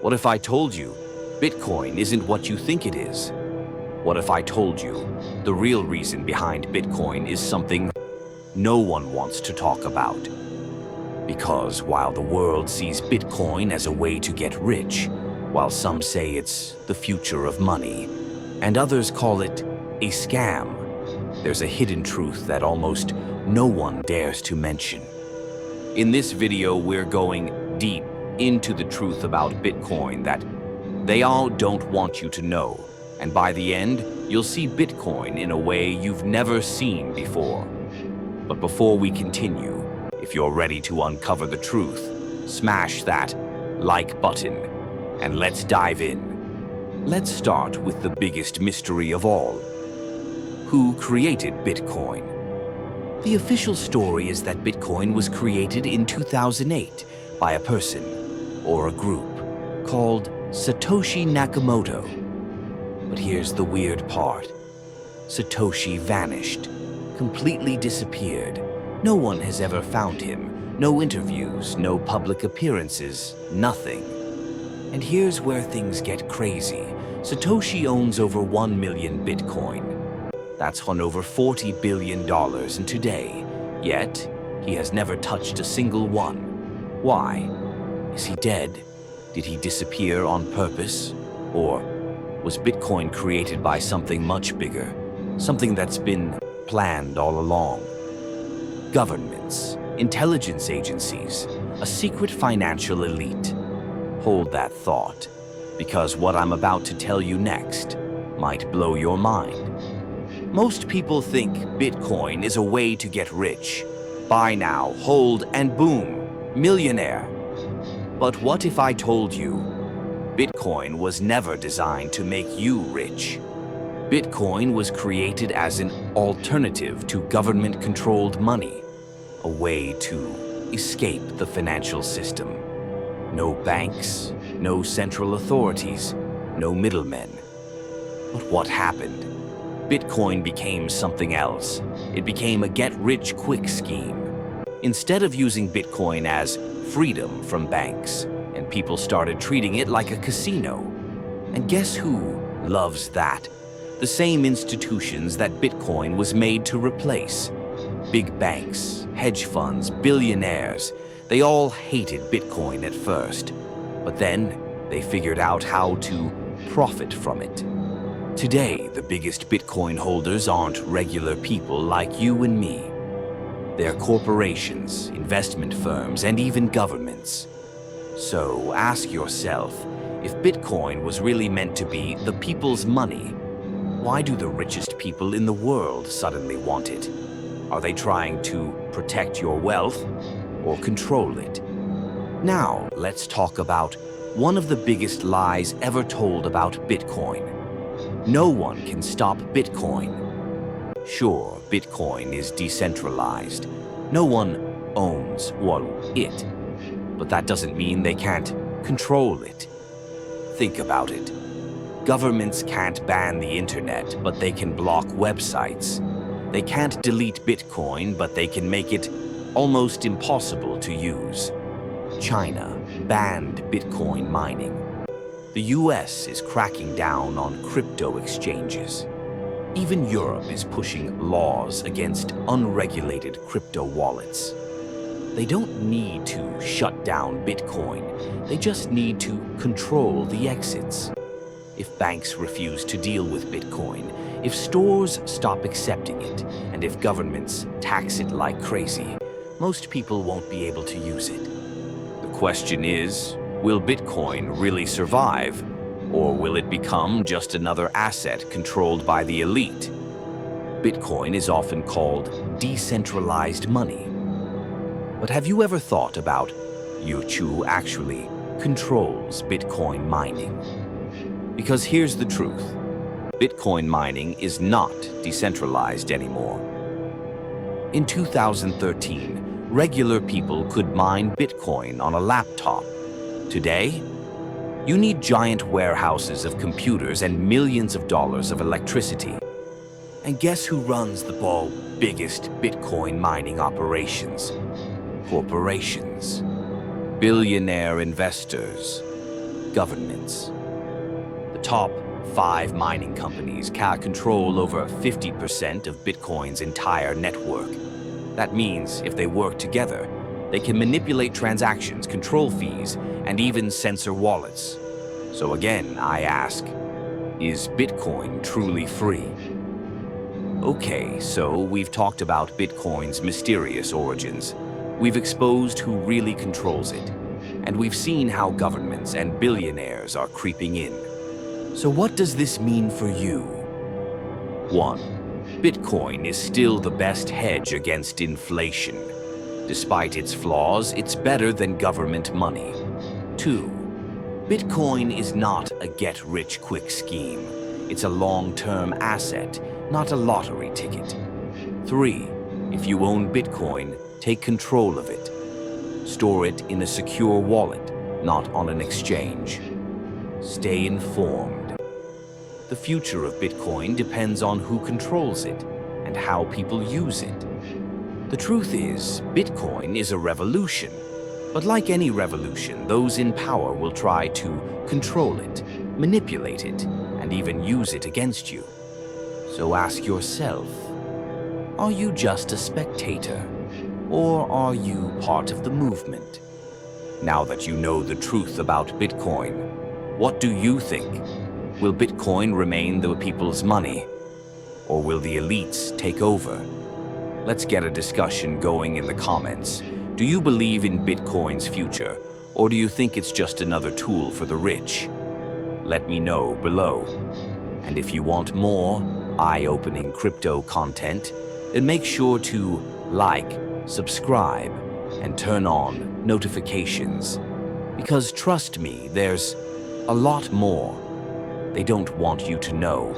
What if I told you Bitcoin isn't what you think it is? What if I told you the real reason behind Bitcoin is something no one wants to talk about? Because while the world sees Bitcoin as a way to get rich, while some say it's the future of money, and others call it a scam, there's a hidden truth that almost no one dares to mention. In this video, we're going deep into the truth about Bitcoin that they all don't want you to know. And by the end, you'll see Bitcoin in a way you've never seen before. But before we continue, if you're ready to uncover the truth, smash that like button and let's dive in. Let's start with the biggest mystery of all. Who created Bitcoin? The official story is that Bitcoin was created in 2008 by a person or a group called Satoshi Nakamoto. But here's the weird part. Satoshi vanished, completely disappeared. No one has ever found him. No interviews, no public appearances, nothing. And here's where things get crazy. Satoshi owns over 1 million Bitcoin. That's on over $40 billion in today. Yet, he has never touched a single one. Why? Is he dead? Did he disappear on purpose? Or was Bitcoin created by something much bigger? Something that's been planned all along? Governments, intelligence agencies, a secret financial elite. Hold that thought, because what I'm about to tell you next might blow your mind. Most people think Bitcoin is a way to get rich. Buy now, hold, and boom, millionaire. But what if I told you Bitcoin was never designed to make you rich? Bitcoin was created as an alternative to government-controlled money, a way to escape the financial system. No banks, no central authorities, no middlemen. But what happened? Bitcoin became something else. It became a get-rich-quick scheme. Instead of using Bitcoin as freedom from banks, and people started treating it like a casino. And guess who loves that? The same institutions that Bitcoin was made to replace. Big banks, hedge funds, billionaires, they all hated Bitcoin at first. But then they figured out how to profit from it. Today, the biggest Bitcoin holders aren't regular people like you and me. They're corporations, investment firms, and even governments. So ask yourself, if Bitcoin was really meant to be the people's money, why do the richest people in the world suddenly want it? Are they trying to protect your wealth or control it? Now, let's talk about one of the biggest lies ever told about Bitcoin. No one can stop Bitcoin. Sure, Bitcoin is decentralized. No one owns, it. But that doesn't mean they can't control it. Think about it. Governments can't ban the internet, but they can block websites. They can't delete Bitcoin, but they can make it almost impossible to use. China banned Bitcoin mining. The US is cracking down on crypto exchanges. Even Europe is pushing laws against unregulated crypto wallets. They don't need to shut down Bitcoin. They just need to control the exits. If banks refuse to deal with Bitcoin, if stores stop accepting it, and if governments tax it like crazy, most people won't be able to use it. The question is, will Bitcoin really survive, or will it become just another asset controlled by the elite? Bitcoin is often called decentralized money. But have you ever thought about who actually controls Bitcoin mining? Because here's the truth. Bitcoin mining is not decentralized anymore. In 2013, regular people could mine Bitcoin on a laptop. Today, you need giant warehouses of computers and millions of dollars of electricity. And guess who runs the biggest Bitcoin mining operations? Corporations, billionaire investors, governments. The top 5 mining companies can control over 50% of Bitcoin's entire network. That means if they work together, they can manipulate transactions, control fees, and even censor wallets. So again, I ask, is Bitcoin truly free? Okay, so we've talked about Bitcoin's mysterious origins. We've exposed who really controls it. And we've seen how governments and billionaires are creeping in. So what does this mean for you? 1. Bitcoin is still the best hedge against inflation. Despite its flaws, it's better than government money. 2. Bitcoin is not a get-rich-quick scheme. It's a long-term asset, not a lottery ticket. 3. If you own Bitcoin, take control of it. Store it in a secure wallet, not on an exchange. Stay informed. The future of Bitcoin depends on who controls it and how people use it. The truth is, Bitcoin is a revolution. But like any revolution, those in power will try to control it, manipulate it, and even use it against you. So ask yourself, are you just a spectator? Or are you part of the movement? Now that you know the truth about Bitcoin, what do you think? Will Bitcoin remain the people's money? Or will the elites take over? Let's get a discussion going in the comments. Do you believe in Bitcoin's future, or do you think it's just another tool for the rich? Let me know below. And if you want more eye-opening crypto content, then make sure to like, subscribe, and turn on notifications. Because trust me, there's a lot more they don't want you to know.